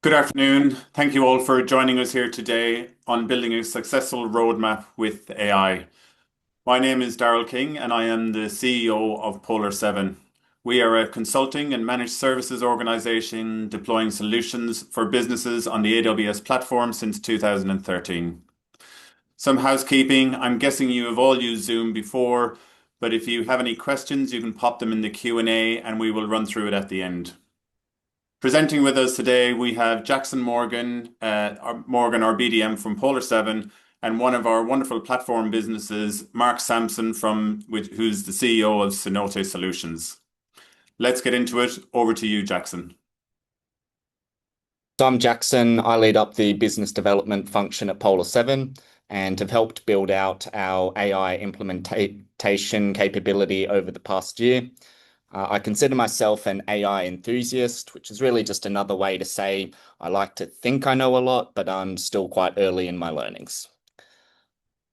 Good afternoon. Thank you all for joining us here today on building a successful roadmap with AI. My name is Daryl King and I am the CEO of PolarSeven. We are a consulting and managed services organization deploying solutions for businesses on the AWS platform since 2013. Some housekeeping. I'm guessing you have all used Zoom before, but if you have any questions, you can pop them in the Q&A and we will run through it at the end. Presenting with us today, we have Jackson Morgan, our BDM from PolarSeven, and one of our wonderful platform businesses, Mark Sampson, who's the CEO of Cenote Solutions. Let's get into it. Over to you, Jackson. So I'm Jackson. I lead up the business development function at PolarSeven and have helped build out our AI implementation capability over the past year. I consider myself an AI enthusiast, which is really just another way to say I like to think I know a lot, but I'm still quite early in my learnings.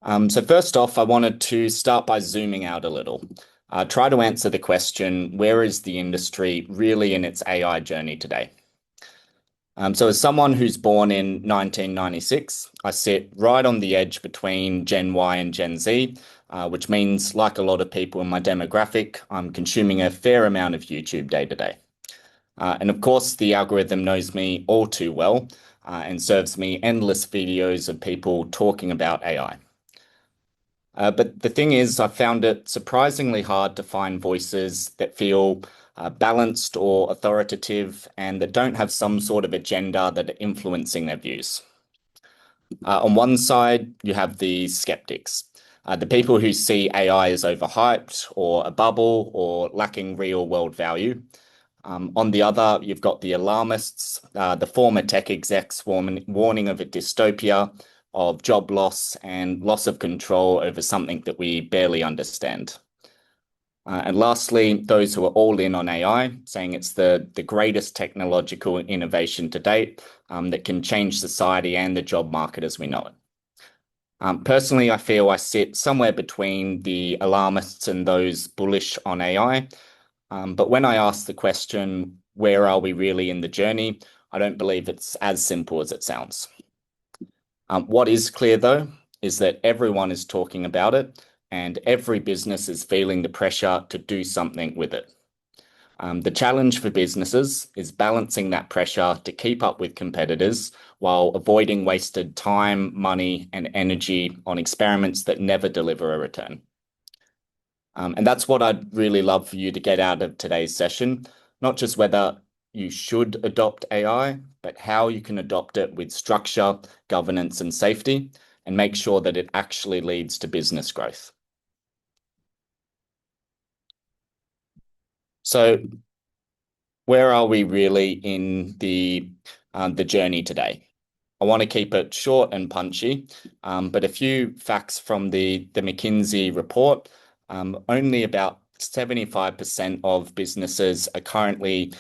So first off, I wanted to start by zooming out a little. Try to answer the question, where is the industry really in its AI journey today? So as someone who's born in 1996, I sit right on the edge between Gen Y and Gen Z, which means, like a lot of people in my demographic, I'm consuming a fair amount of YouTube day to day. And of course, the algorithm knows me all too well and serves me endless videos of people talking about AI. But the thing is, I found it surprisingly hard to find voices that feel balanced or authoritative and that don't have some sort of agenda that are influencing their views. On one side, you have the skeptics, the people who see AI as overhyped or a bubble or lacking real world value. On the other, you've got the alarmists, the former tech execs warning of a dystopia, of job loss and loss of control over something that we barely understand. And lastly, those who are all in on AI, saying it's the greatest technological innovation to date that can change society and the job market as we know it. Personally, I feel I sit somewhere between the alarmists and those bullish on AI. But when I ask the question, where are we really in the journey? I don't believe it's as simple as it sounds. What is clear, though, is that everyone is talking about it and every business is feeling the pressure to do something with it. The challenge for businesses is balancing that pressure to keep up with competitors while avoiding wasted time, money, and energy on experiments that never deliver a return. And that's what I'd really love for you to get out of today's session, not just whether you should adopt AI, but how you can adopt it with structure, governance, and safety, and make sure that it actually leads to business growth. So where are we really in the journey today? I want to keep it short and punchy, but a few facts from the McKinsey report. Only about 75% of businesses are currently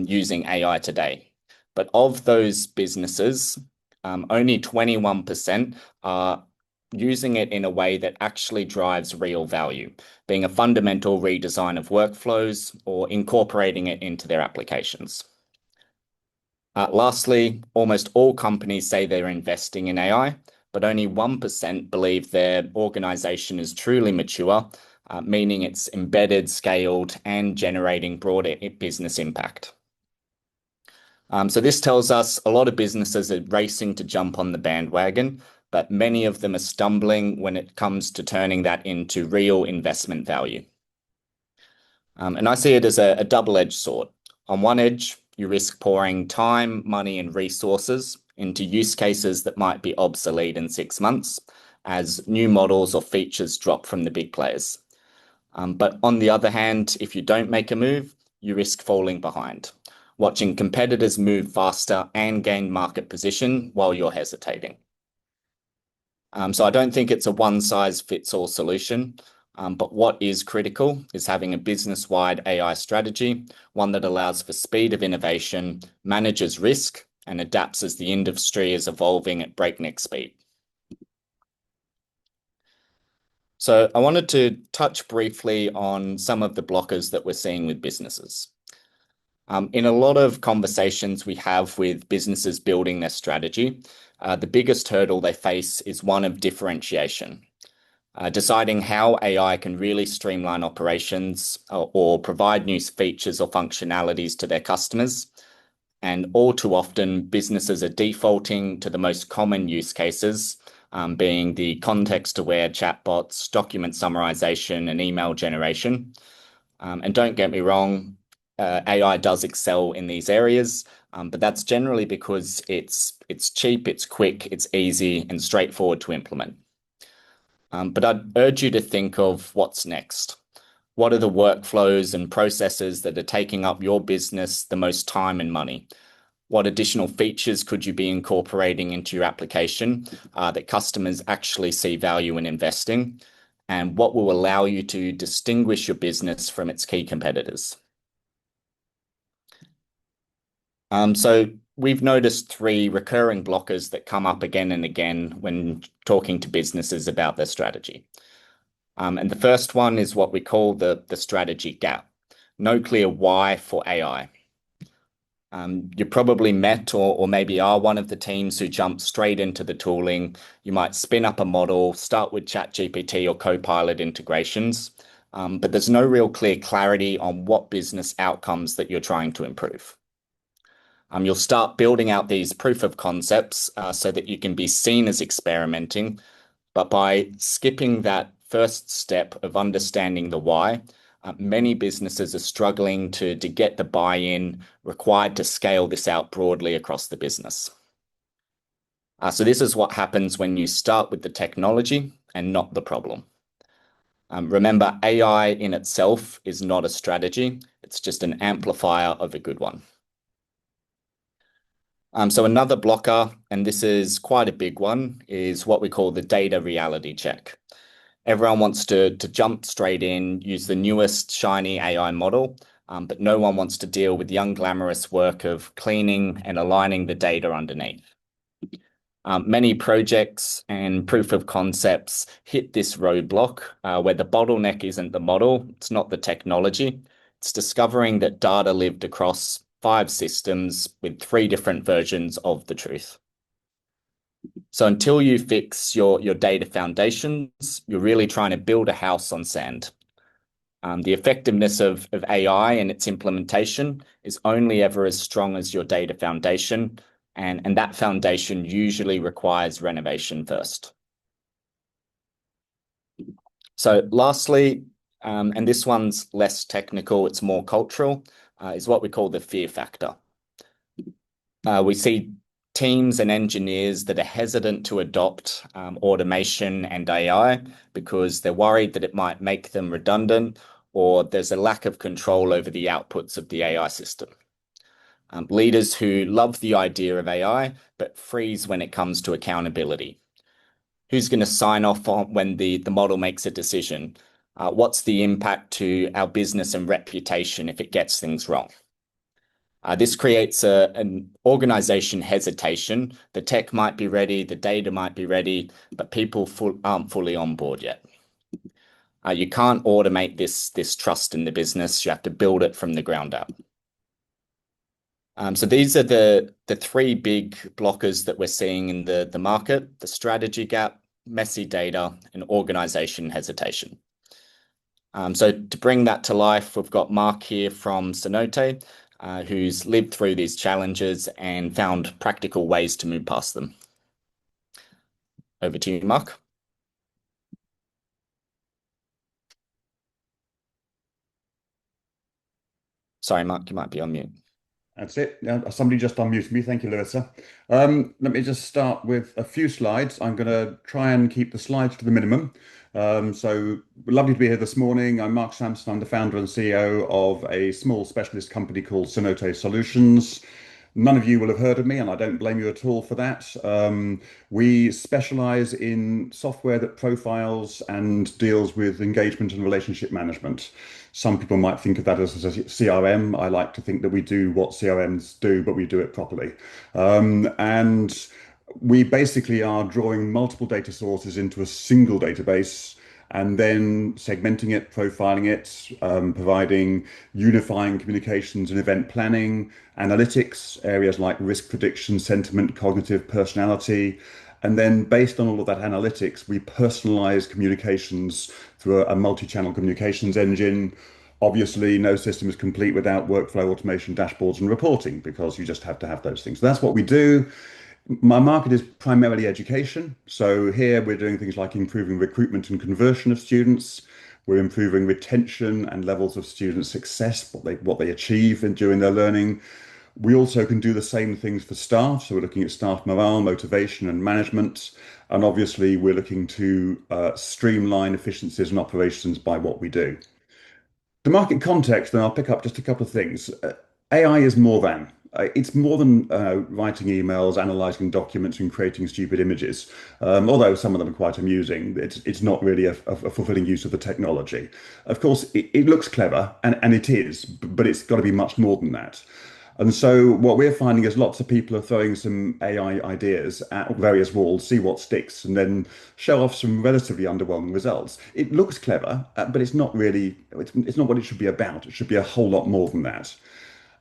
using AI today. But of those businesses, only 21% are using it in a way that actually drives real value, being a fundamental redesign of workflows or incorporating it into their applications. Lastly, almost all companies say they're investing in AI, but only 1% believe their organization is truly mature, meaning it's embedded, scaled, and generating broader business impact. So this tells us a lot of businesses are racing to jump on the bandwagon, but many of them are stumbling when it comes to turning that into real investment value. And I see it as a double-edged sword. On one edge, you risk pouring time, money, and resources into use cases that might be obsolete in 6 months as new models or features drop from the big players. But on the other hand, if you don't make a move, you risk falling behind, watching competitors move faster and gain market position while you're hesitating. So I don't think it's a one-size-fits-all solution, but what is critical is having a business-wide AI strategy, one that allows for speed of innovation, manages risk, and adapts as the industry is evolving at breakneck speed. So I wanted to touch briefly on some of the blockers that we're seeing with businesses. In a lot of conversations we have with businesses building their strategy, the biggest hurdle they face is one of differentiation. Deciding how AI can really streamline operations or provide new features or functionalities to their customers. And all too often, businesses are defaulting to the most common use cases, being the context-aware chatbots, document summarization, and email generation. And don't get me wrong, AI does excel in these areas, but that's generally because it's cheap, it's quick, it's easy, and straightforward to implement. But I'd urge you to think of what's next. What are the workflows and processes that are taking up your business the most time and money? What additional features could you be incorporating into your application that customers actually see value in investing? And what will allow you to distinguish your business from its key competitors? So we've noticed three recurring blockers that come up again and again when talking to businesses about their strategy. And the first one is what we call the strategy gap. No clear why for AI. You probably met or maybe are one of the teams who jump straight into the tooling. You might spin up a model, start with ChatGPT or Copilot integrations, but there's no real clear clarity on what business outcomes that you're trying to improve. You'll start building out these proof of concepts so that you can be seen as experimenting, but by skipping that first step of understanding the why, many businesses are struggling to get the buy-in required to scale this out broadly across the business. So this is what happens when you start with the technology and not the problem. Remember, AI in itself is not a strategy. It's just an amplifier of a good one. So another blocker, and this is quite a big one, is what we call the data reality check. Everyone wants to jump straight in, use the newest shiny AI model, but no one wants to deal with the unglamorous work of cleaning and aligning the data underneath. Many projects and proof of concepts hit this roadblock where the bottleneck isn't the model, it's not the technology. It's discovering that data lived across 5 systems with 3 different versions of the truth. So until you fix your data foundations, you're really trying to build a house on sand. The effectiveness of AI and its implementation is only ever as strong as your data foundation, and that foundation usually requires renovation first. So lastly, and this one's less technical, it's more cultural, is what we call the fear factor. We see teams and engineers that are hesitant to adopt automation and AI because they're worried that it might make them redundant or there's a lack of control over the outputs of the AI system. Leaders who love the idea of AI but freeze when it comes to accountability. Who's going to sign off on when the model makes a decision? What's the impact to our business and reputation if it gets things wrong? This creates an organization hesitation. The tech might be ready, the data might be ready, but people aren't fully on board yet. You can't automate this trust in the business. You have to build it from the ground up. So these are the 3 big blockers that we're seeing in the market: the strategy gap, messy data, and organization hesitation. So to bring that to life, we've got Mark here from Cenote, who's lived through these challenges and found practical ways to move past them. Over to you, Mark. Sorry, Mark, you might be on mute. That's it. Somebody just unmuted me. Thank you, Larissa. Let me just start with a few slides. I'm going to try and keep the slides to the minimum. So lovely to be here this morning. I'm Mark Sampson. I'm the founder and CEO of a small specialist company called Cenote Solutions. None of you will have heard of me, and I don't blame you at all for that. We specialize in software that profiles and deals with engagement and relationship management. Some people might think of that as a CRM. I like to think that we do what CRMs do, but we do it properly. And we basically are drawing multiple data sources into a single database and then segmenting it, profiling it, providing unifying communications and event planning, analytics, areas like risk prediction, sentiment, cognitive, personality. And then based on all of that analytics, we personalize communications through a multi-channel communications engine. Obviously, no system is complete without workflow automation, dashboards, and reporting because you just have to have those things. So that's what we do. My market is primarily education. So here we're doing things like improving recruitment and conversion of students. We're improving retention and levels of student success, what they achieve during their learning. We also can do the same things for staff. So we're looking at staff morale, motivation, and management. And obviously, we're looking to streamline efficiencies and operations by what we do. The market context, and I'll pick up just a couple of things. AI is more than. It's more than writing emails, analyzing documents, and creating stupid images. Although some of them are quite amusing, it's not really a fulfilling use of the technology. Of course, it looks clever, and it is, but it's got to be much more than that. And so what we're finding is lots of people are throwing some AI ideas at various walls, see what sticks, and then show off some relatively underwhelming results. It looks clever, but it's not really, it's not what it should be about. It should be a whole lot more than that.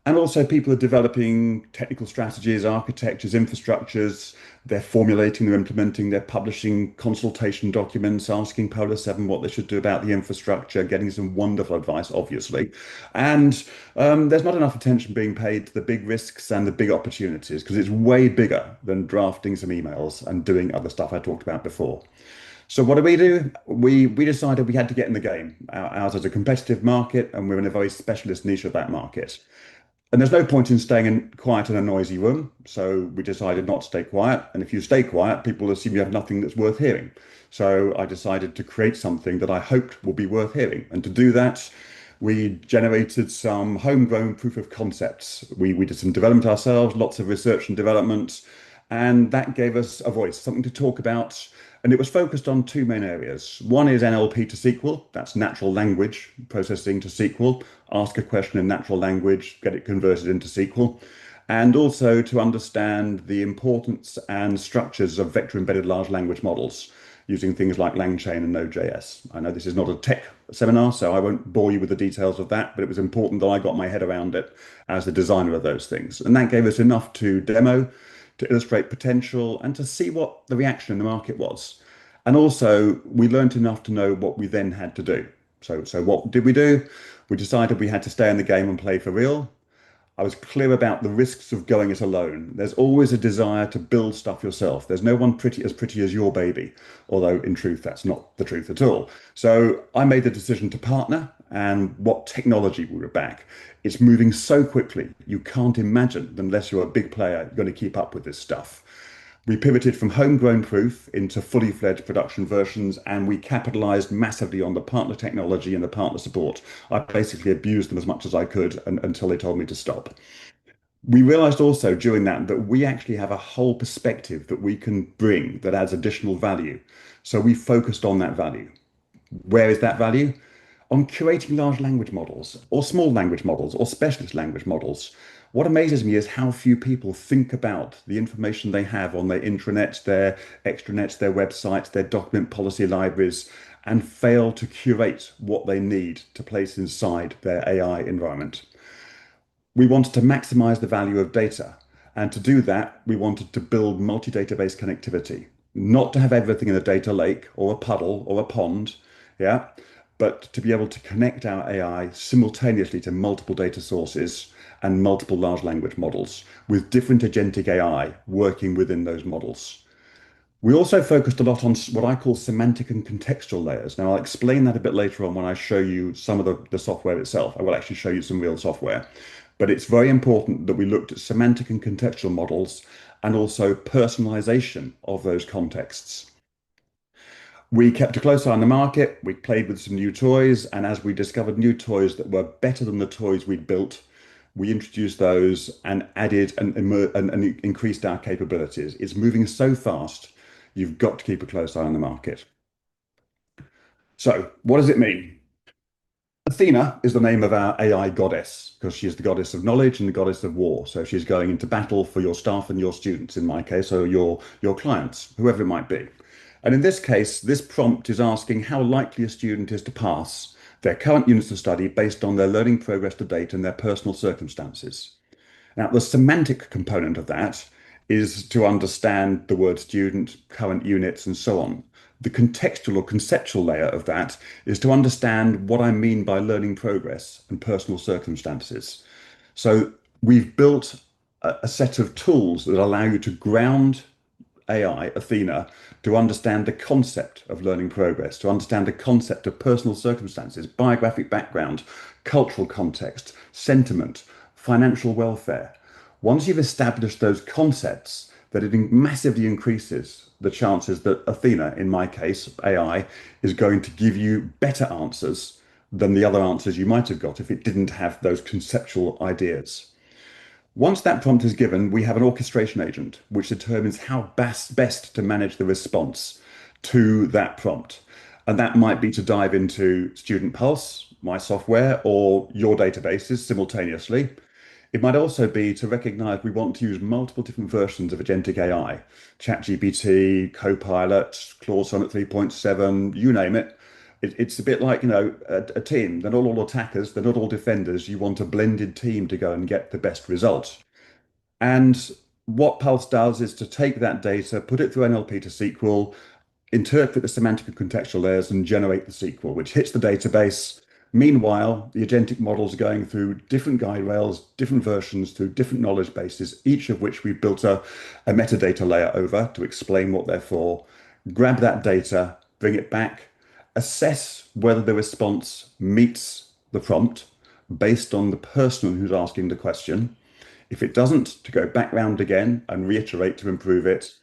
And also, people are developing technical strategies, architectures, infrastructures. They're formulating, they're implementing, they're publishing consultation documents, asking PolarSeven what they should do about the infrastructure, getting some wonderful advice, obviously. And there's not enough attention being paid to the big risks and the big opportunities because it's way bigger than drafting some emails and doing other stuff I talked about before. So what do? We decided we had to get in the game. Ours is a competitive market, and we're in a very specialist niche of that market. And there's no point in staying quiet in a noisy room. So we decided not to stay quiet. And if you stay quiet, people assume you have nothing that's worth hearing. So I decided to create something that I hoped will be worth hearing. And to do that, we generated some homegrown proof of concepts. We did some development ourselves, lots of research and development, and that gave us a voice, something to talk about. And it was focused on two main areas. One is NLP to SQL, that's natural language processing to SQL. Ask a question in natural language, get it converted into SQL. And also to understand the importance and structures of vector embedded large language models using things like LangChain and Node.js. I know this is not a tech seminar, so I won't bore you with the details of that, but it was important that I got my head around it as the designer of those things. And that gave us enough to demo, to illustrate potential, and to see what the reaction in the market was. And also, we learned enough to know what we then had to do. So what did we do? We decided we had to stay in the game and play for real. I was clear about the risks of going it alone. There's always a desire to build stuff yourself. There's no one pretty as your baby, although in truth, that's not the truth at all. So I made the decision to partner and what technology we were back. It's moving so quickly, you can't imagine, unless you're a big player, you're going to keep up with this stuff. We pivoted from homegrown proof into fully fledged production versions, and we capitalized massively on the partner technology and the partner support. I basically abused them as much as I could until they told me to stop. We realized also during that we actually have a whole perspective that we can bring that adds additional value. So we focused on that value. Where is that value? On curating large language models or small language models or specialist language models. What amazes me is how few people think about the information they have on their intranets, their extranets, their websites, their document policy libraries, and fail to curate what they need to place inside their AI environment. We wanted to maximize the value of data. And to do that, we wanted to build multi-database connectivity, not to have everything in a data lake or a puddle or a pond, yeah, but to be able to connect our AI simultaneously to multiple data sources and multiple large language models with different agentic AI working within those models. We also focused a lot on what I call semantic and contextual layers. Now, I'll explain that a bit later on when I show you some of the software itself. I will actually show you some real software. But it's very important that we looked at semantic and contextual models and also personalization of those contexts. We kept a close eye on the market. We played with some new toys. And as we discovered new toys that were better than the toys we'd built, we introduced those and added and increased our capabilities. It's moving so fast, you've got to keep a close eye on the market. So what does it mean? Athena is the name of our AI goddess because she is the goddess of knowledge and the goddess of war. So she's going into battle for your staff and your students, in my case, or your clients, whoever it might be. And in this case, this prompt is asking how likely a student is to pass their current units of study based on their learning progress to date and their personal circumstances. Now, the semantic component of that is to understand the word student, current units, and so on. The contextual or conceptual layer of that is to understand what I mean by learning progress and personal circumstances. So we've built a set of tools that allow you to ground AI, Athena, to understand the concept of learning progress, to understand the concept of personal circumstances, biographic background, cultural context, sentiment, financial welfare. Once you've established those concepts, that it massively increases the chances that Athena, in my case, AI, is going to give you better answers than the other answers you might have got if it didn't have those conceptual ideas. Once that prompt is given, we have an orchestration agent which determines how best to manage the response to that prompt. And that might be to dive into Student Pulse, my software, or your databases simultaneously. It might also be to recognize we want to use multiple different versions of agentic AI, ChatGPT, Copilot, Claude Sonnet 3.7, you name it. It's a bit like, a team. They're not all attackers, they're not all defenders. You want a blended team to go and get the best result. And what Pulse does is to take that data, put it through NLP to SQL, interpret the semantic and contextual layers, and generate the SQL, which hits the database. Meanwhile, the agentic models are going through different guide rails, different versions through different knowledge bases, each of which we've built a metadata layer over to explain what they're for. Grab that data, bring it back, assess whether the response meets the prompt based on the person who's asking the question. If it doesn't, to go back round again and reiterate to improve it.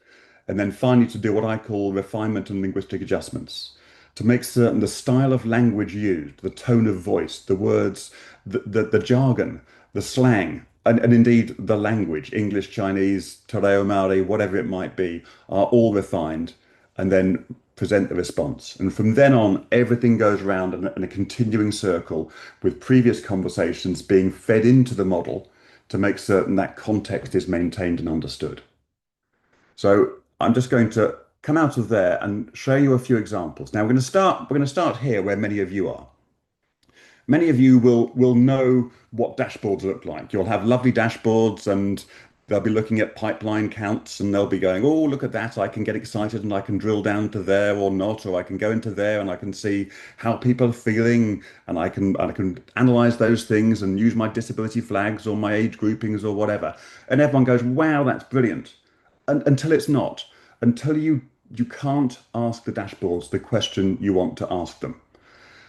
And then finally, to do what I call refinement and linguistic adjustments, to make certain the style of language used, the tone of voice, the words, the jargon, the slang, and indeed the language, English, Chinese, Te Reo Maori, whatever it might be, are all refined, and then present the response. And from then on, everything goes around in a continuing circle with previous conversations being fed into the model to make certain that context is maintained and understood. So I'm just going to come out of there and show you a few examples. Now we're going to start here where many of you are. Many of you will know what dashboards look like. You'll have lovely dashboards and they'll be looking at pipeline counts and they'll be going, oh, look at that. I can get excited and I can drill down to there or not, or I can go into there and I can see how people are feeling and I can analyze those things and use my disability flags or my age groupings or whatever. And everyone goes, wow, that's brilliant. Until it's not, until you can't ask the dashboards the question you want to ask them.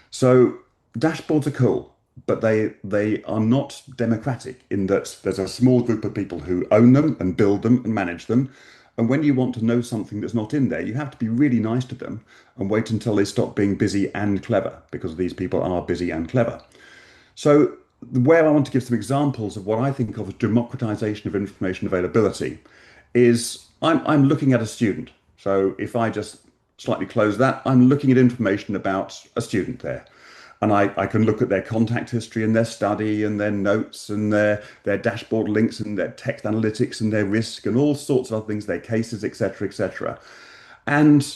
So dashboards are cool, but they are not democratic in that there's a small group of people who own them and build them and manage them. And when you want to know something that's not in there, you have to be really nice to them and wait until they stop being busy and clever, because these people are busy and clever. So where I want to give some examples of what I think of as democratization of information availability is I'm looking at a student. So if I just slightly close that, I'm looking at information about a student there. And I can look at their contact history and their study and their notes and their dashboard links and their text analytics and their risk and all sorts of other things, their cases, etc., etc. And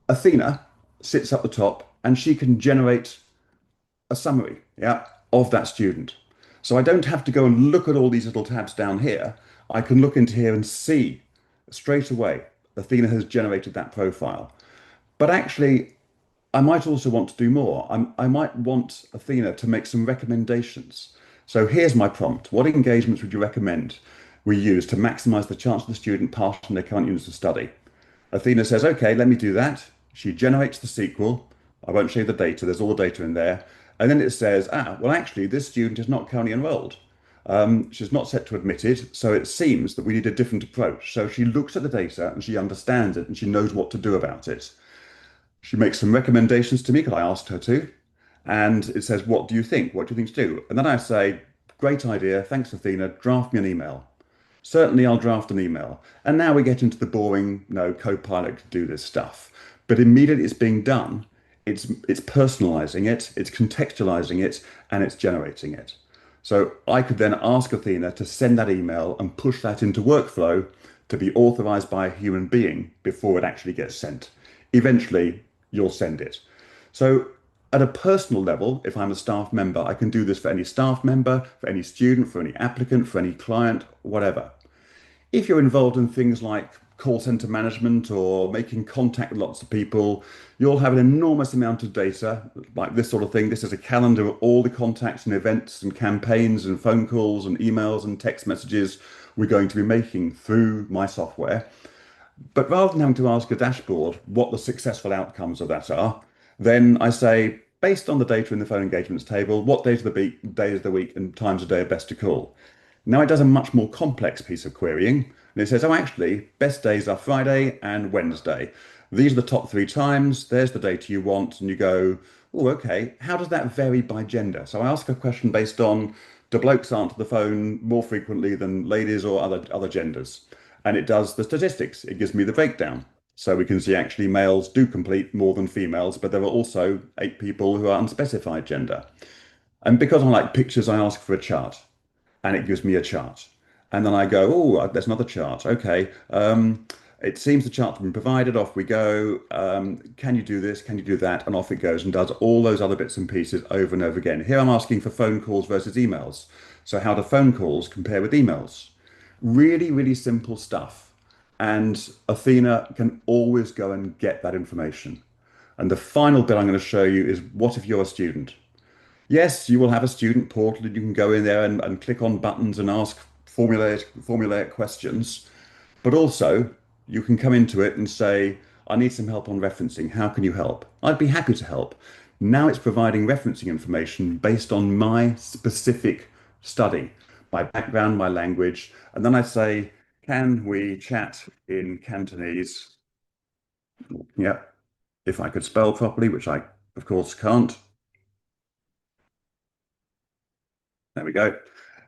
Athena sits up the top and she can generate a summary, yeah, of that student. So I don't have to go and look at all these little tabs down here. I can look into here and see straight away Athena has generated that profile. But actually, I might also want to do more. I might want Athena to make some recommendations. So here's my prompt. What engagements would you recommend we use to maximize the chance of the student passing their current units of study? Athena says, okay, let me do that. She generates the SQL. I won't show you the data. There's all the data in there. And then it says, well, actually, this student is not currently enrolled. She's not set to admitted. So it seems that we need a different approach. So she looks at the data and she understands it and she knows what to do about it. She makes some recommendations to me because I asked her to. And it says, what do you think? What do you think to do? And then I say, great idea. Thanks, Athena. Draft me an email. Certainly, I'll draft an email. And now we get into the boring, no, Copilot to do this stuff. But immediately it's being done, it's personalizing it, it's contextualizing it, and it's generating it. So I could then ask Athena to send that email and push that into workflow to be authorized by a human being before it actually gets sent. Eventually, you'll send it. So at a personal level, if I'm a staff member, I can do this for any staff member, for any student, for any applicant, for any client, whatever. If you're involved in things like call center management or making contact with lots of people, you'll have an enormous amount of data, like this sort of thing. This is a calendar of all the contacts and events and campaigns and phone calls and emails and text messages we're going to be making through my software. But rather than having to ask a dashboard what the successful outcomes of that are, then I say, based on the data in the phone engagements table, what days of the week and times of day are best to call. Now it does a much more complex piece of querying. And it says, oh, actually, best days are Friday and Wednesday. These are the top three times. There's the data you want. And you go, oh, okay, how does that vary by gender? So I ask a question based on, do blokes answer the phone more frequently than ladies or other genders? And it does the statistics. It gives me the breakdown. So we can see actually males do complete more than females, but there are also 8 people who are unspecified gender. And because I like pictures, I ask for a chart and it gives me a chart. And then I go, oh, there's another chart. Okay. It seems the chart's been provided. Off we go. Can you do this? Can you do that? And off it goes and does all those other bits and pieces over and over again. Here I'm asking for phone calls versus emails. So how do phone calls compare with emails? Really, really simple stuff. And Athena can always go and get that information. And the final bit I'm going to show you is what if you're a student? Yes, you will have a student portal and you can go in there and click on buttons and ask formulaic questions. But also, you can come into it and say, I need some help on referencing. How can you help? I'd be happy to help. Now it's providing referencing information based on my specific study, my background, my language. And then I say, can we chat in Cantonese? Yeah, if I could spell properly, which I, of course, can't. There we go.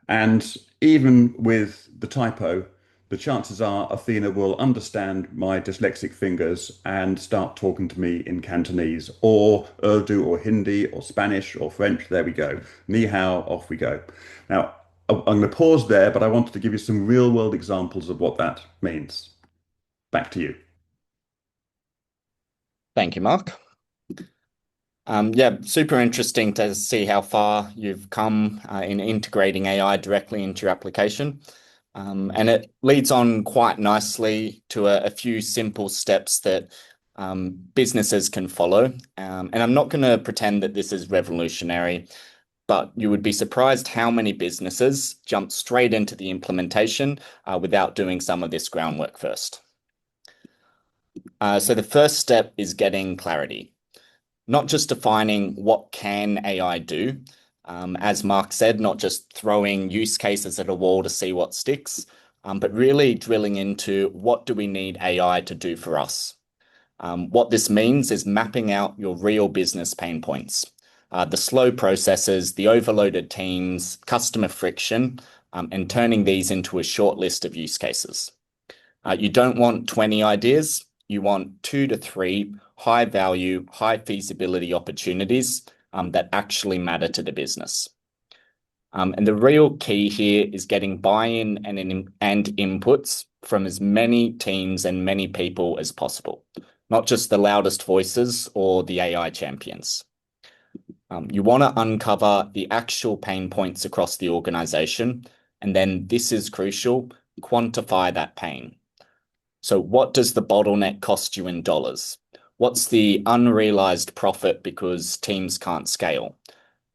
And even with the typo, the chances are Athena will understand my dyslexic fingers and start talking to me in Cantonese or Urdu or Hindi or Spanish or French. There we go. Ni hao, off we go. Now, I'm going to pause there, but I wanted to give you some real world examples of what that means. Back to you. Thank you, Mark. Yeah, super interesting to see how far you've come in integrating AI directly into your application. And it leads on quite nicely to a few simple steps that businesses can follow. And I'm not going to pretend that this is revolutionary, but you would be surprised how many businesses jump straight into the implementation without doing some of this groundwork first. So the first step is getting clarity. Not just defining what can AI do, as Mark said, not just throwing use cases at a wall to see what sticks, but really drilling into what do we need AI to do for us. What this means is mapping out your real business pain points, the slow processes, the overloaded teams, customer friction, and turning these into a short list of use cases. You don't want 20 ideas. You want 2 to 3 high value, high feasibility opportunities that actually matter to the business. And the real key here is getting buy-in and inputs from as many teams and many people as possible, not just the loudest voices or the AI champions. You want to uncover the actual pain points across the organization, and then this is crucial, quantify that pain. So what does the bottleneck cost you in dollars? What's the unrealized profit because teams can't scale?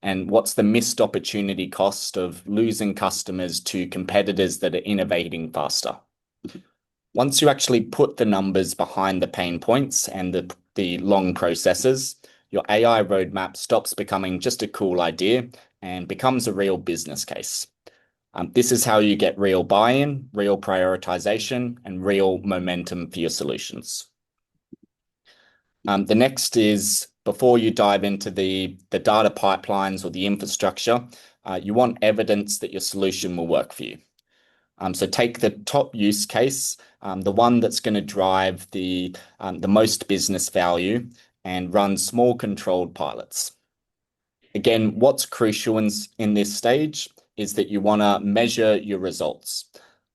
And what's the missed opportunity cost of losing customers to competitors that are innovating faster? Once you actually put the numbers behind the pain points and the long processes, your AI roadmap stops becoming just a cool idea and becomes a real business case. This is how you get real buy-in, real prioritization, and real momentum for your solutions. The next is, before you dive into the data pipelines or the infrastructure, you want evidence that your solution will work for you. So take the top use case, the one that's going to drive the most business value, and run small controlled pilots. Again, what's crucial in this stage is that you want to measure your results.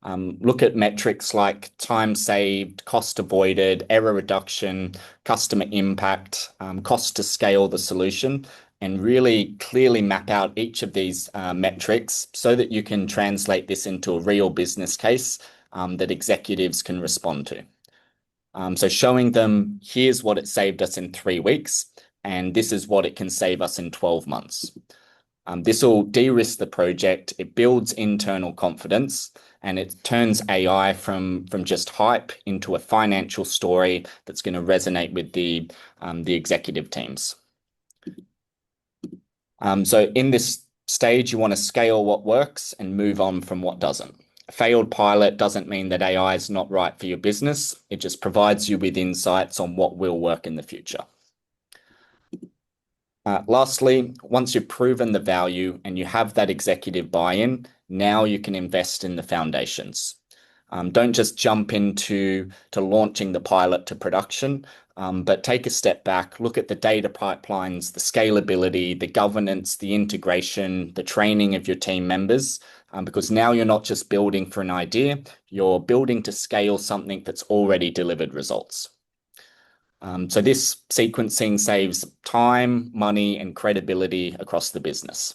Look at metrics like time saved, cost avoided, error reduction, customer impact, cost to scale the solution, and really clearly map out each of these metrics so that you can translate this into a real business case that executives can respond to. So showing them, here's what it saved us in 3 weeks, and this is what it can save us in 12 months. This will de-risk the project, it builds internal confidence, and it turns AI from just hype into a financial story that's going to resonate with the executive teams. So in this stage, you want to scale what works and move on from what doesn't. A failed pilot doesn't mean that AI is not right for your business. It just provides you with insights on what will work in the future. Lastly, once you've proven the value and you have that executive buy-in, now you can invest in the foundations. Don't just jump into launching the pilot to production, but take a step back, look at the data pipelines, the scalability, the governance, the integration, the training of your team members, because now you're not just building for an idea, you're building to scale something that's already delivered results. So this sequencing saves time, money, and credibility across the business.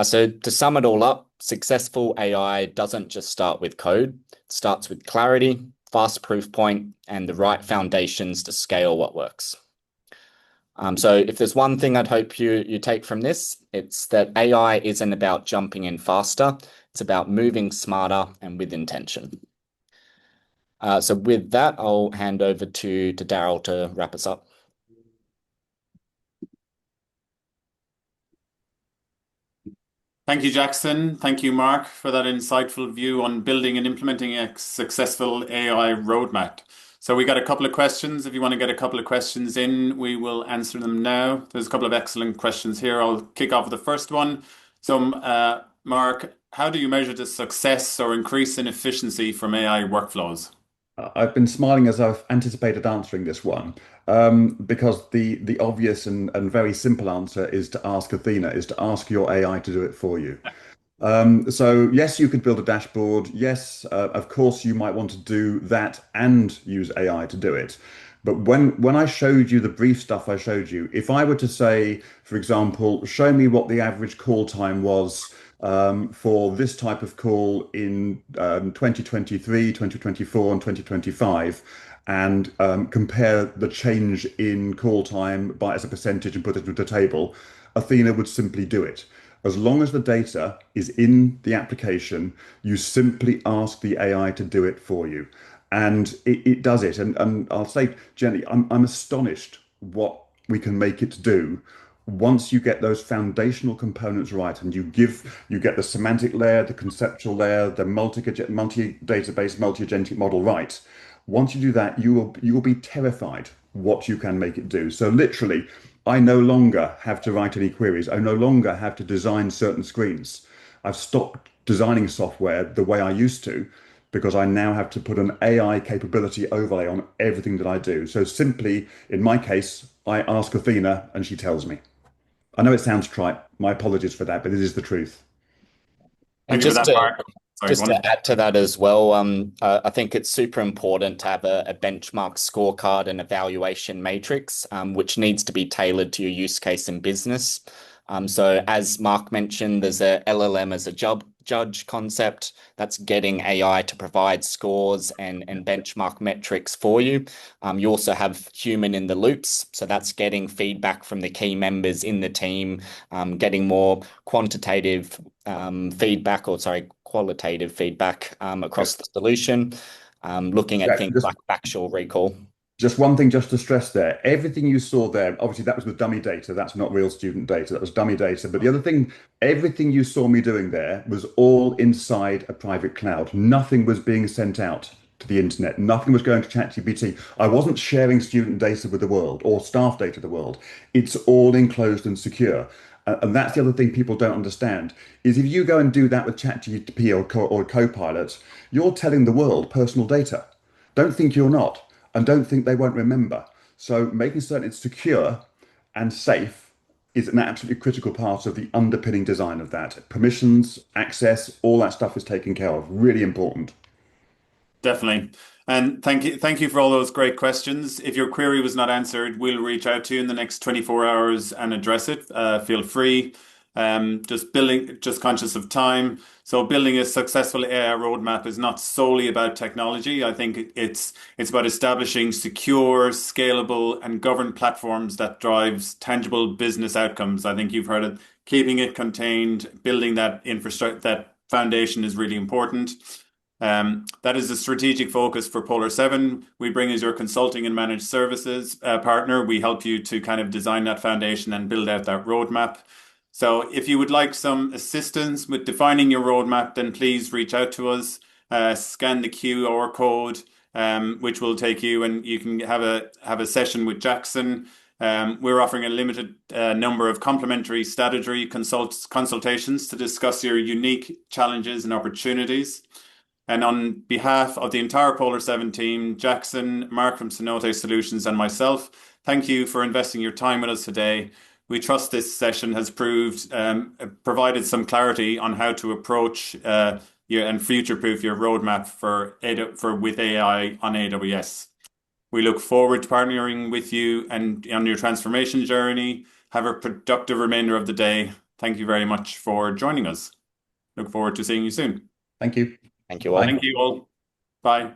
So to sum it all up, successful AI doesn't just start with code. It starts with clarity, fast proof point, and the right foundations to scale what works. So if there's one thing I'd hope you take from this, it's that AI isn't about jumping in faster. It's about moving smarter and with intention. So with that, I'll hand over to Daryl to wrap us up. Thank you, Jackson. Thank you, Mark, for that insightful view on building and implementing a successful AI roadmap. So we got a couple of questions. If you want to get a couple of questions in, we will answer them now. There's a couple of excellent questions here. I'll kick off with the first one. So, Mark, how do you measure the success or increase in efficiency from AI workflows? I've been smiling as I've anticipated answering this one, because the obvious and very simple answer is to ask Athena, is to ask your AI to do it for you. So yes, you could build a dashboard. Yes, of course, you might want to do that and use AI to do it. But when I showed you the brief stuff I showed you, if I were to say, for example, show me what the average call time was for this type of call in 2023, 2024, and 2025, and compare the change in call time by as a percentage and put it into a table, Athena would simply do it. As long as the data is in the application, you simply ask the AI to do it for you. And it does it. And I'll say, Jenny, I'm astonished what we can make it do once you get those foundational components right and you get the semantic layer, the conceptual layer, the multi-database, multi-agentic model right. Once you do that, you will be terrified what you can make it do. So literally, I no longer have to write any queries. I no longer have to design certain screens. I've stopped designing software the way I used to because I now have to put an AI capability overlay on everything that I do. So simply, in my case, I ask Athena and she tells me. I know it sounds trite. My apologies for that, but it is the truth. And Thank you for just that, to Mark. Sorry, go just on. to add to that as well, I think it's super important to have a benchmark scorecard and evaluation matrix, which needs to be tailored to your use case in business. So as Mark mentioned, there's a LLM as a judge concept that's getting AI to provide scores and benchmark metrics for you. You also have human in the loops. So that's getting feedback from the key members in the team, getting more qualitative feedback across the solution, looking at Exactly. things like factual recall. Just one thing just to stress there. Everything you saw there, obviously that was with dummy data. That's not real student data. That was dummy data. But the other thing, everything you saw me doing there was all inside a private cloud. Nothing was being sent out to the internet. Nothing was going to ChatGPT. I wasn't sharing student data with the world or staff data with the world. It's all enclosed and secure. And that's the other thing people don't understand is if you go and do that with ChatGPT or Copilot, you're telling the world personal data. Don't think you're not, and don't think they won't remember. So making certain it's secure and safe is an absolutely critical part of the underpinning design of that. Permissions, access, all that stuff is taken care of. Really important. Definitely. And thank you for all those great questions. If your query was not answered, we'll reach out to you in the next 24 hours and address it. Feel free. Just conscious of time. So building a successful AI roadmap is not solely about technology. I think it's about establishing secure, scalable, and governed platforms that drives tangible business outcomes. I think you've heard it. Keeping it contained, building that infrastructure, that foundation is really important. That is a strategic focus for PolarSeven. We bring as your consulting and managed services partner. We help you to kind of design that foundation and build out that roadmap. So if you would like some assistance with defining your roadmap, then please reach out to us. Scan the QR code, which will take you, and you can have a session with Jackson. We're offering a limited number of complimentary statutory consultations to discuss your unique challenges and opportunities. And on behalf of the entire PolarSeven team, Jackson, Mark from Cenote Solutions, and myself, thank you for investing your time with us today. We trust this session has provided some clarity on how to approach and future-proof your roadmap for with AI on AWS. We look forward to partnering with you and on your transformation journey. Have a productive remainder of the day. Thank you very much for joining us. Look forward to seeing you soon. Thank you. Thank you all. Thank you all. Bye.